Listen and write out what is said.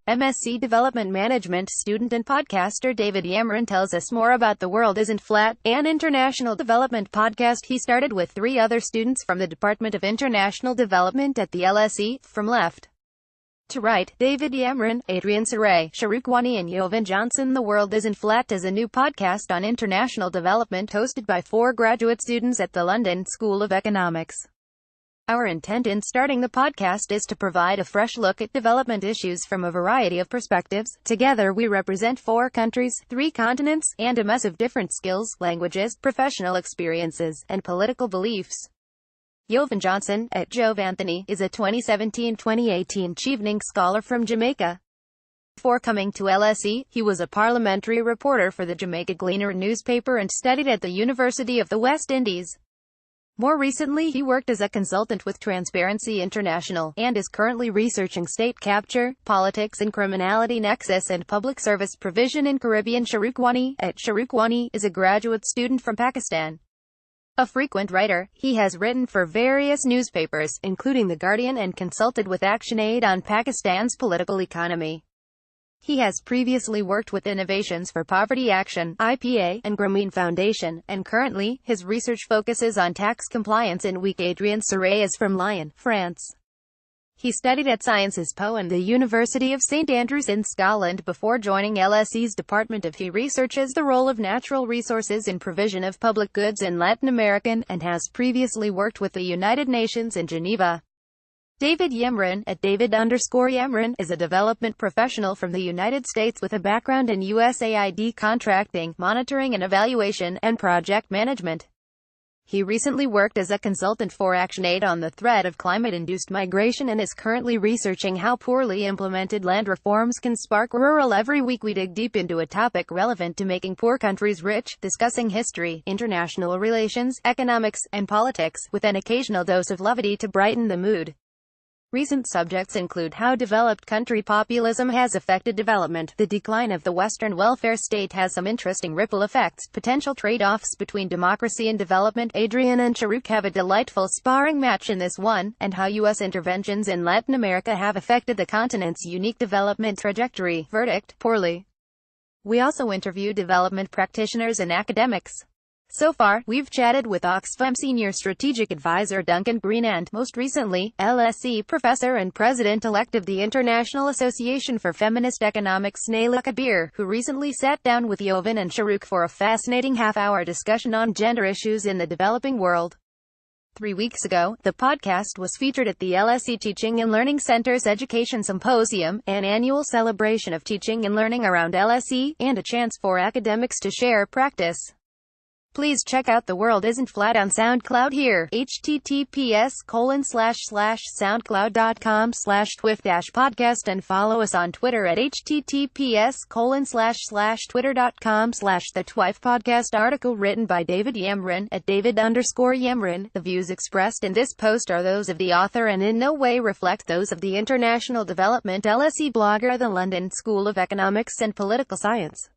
MSc Development Management student and podcaster David Yamrin tells us more about The World Isn't Flat, an international development podcast he started with 3 other students from the Department of International Development at the LSE. From left to right, David Yamrin, Adrian Saray, Shahrukh Wani and Jovan Johnson. The World Isn't Flat is a new podcast on international development hosted by 4 graduate students at the London School of Economics. Our intent in starting the podcast is to provide a fresh look at development issues from a variety of perspectives. Together we represent 4 countries, 3 continents, and a mess of different skills, languages, professional experiences, and political beliefs. Jovan Johnson, at Jove Anthony, is a 2017-2018 Chevening Scholar from Jamaica. Before coming to LSE, he was a parliamentary reporter for the Jamaica Gleaner newspaper and studied at the University of the West Indies. More recently he worked as a consultant with Transparency International, and is currently researching state capture, politics and criminality nexus and public service provision in Caribbean. Shahrukh Wani, at Shahrukh Wani, is a graduate student from Pakistan. A frequent writer, he has written for various newspapers, including The Guardian, and consulted with ActionAid on Pakistan's political economy. He has previously worked with Innovations for Poverty Action (IPA) and Grameen Foundation, and currently, his research focuses on tax compliance in weak. Adrian Saray is from Lyon, France. He studied at Sciences Po and the University of St Andrews in Scotland before joining LSE's Department of. He researches the role of natural resources in provision of public goods in Latin America, and has previously worked with the United Nations in Geneva. David Yamrin, at David_Yamrin, is a development professional from the United States with a background in USAID contracting, monitoring and evaluation, and project management. He recently worked as a consultant for ActionAid on the threat of climate-induced migration and is currently researching how poorly implemented land reforms can spark rural. Every week we dig deep into a topic relevant to making poor countries rich, discussing history, international relations, economics, and politics, with an occasional dose of levity to brighten the mood. Recent subjects include how developed country populism has affected development, the decline of the Western welfare state has some interesting ripple effects, potential trade-offs between democracy and development. Adrian and Shahrukh have a delightful sparring match in this one, and how U.S. interventions in Latin America have affected the continent's unique development trajectory. Verdict: poorly. We also interview development practitioners and academics. So far, we've chatted with Oxfam Senior Strategic Advisor Duncan Green and, most recently, LSE Professor and President-elect of the International Association for Feminist Economics Naila Kabir, who recently sat down with Jovan and Shahrukh for a fascinating half-hour discussion on gender issues in the developing world. 3 weeks ago, the podcast was featured at the LSE Teaching and Learning Center's Education Symposium, an annual celebration of teaching and learning around LSE, and a chance for academics to share practice. Please check out The World Isn't Flat on SoundCloud here, https://soundcloud.com/twif-podcast, and follow us on Twitter at https://twitter.com/the-twif-podcast. Article written by David Yamrin, at David_Yamrin. The views expressed in this post are those of the author and in no way reflect those of the International Development LSE blogger, the London School of Economics and Political Science.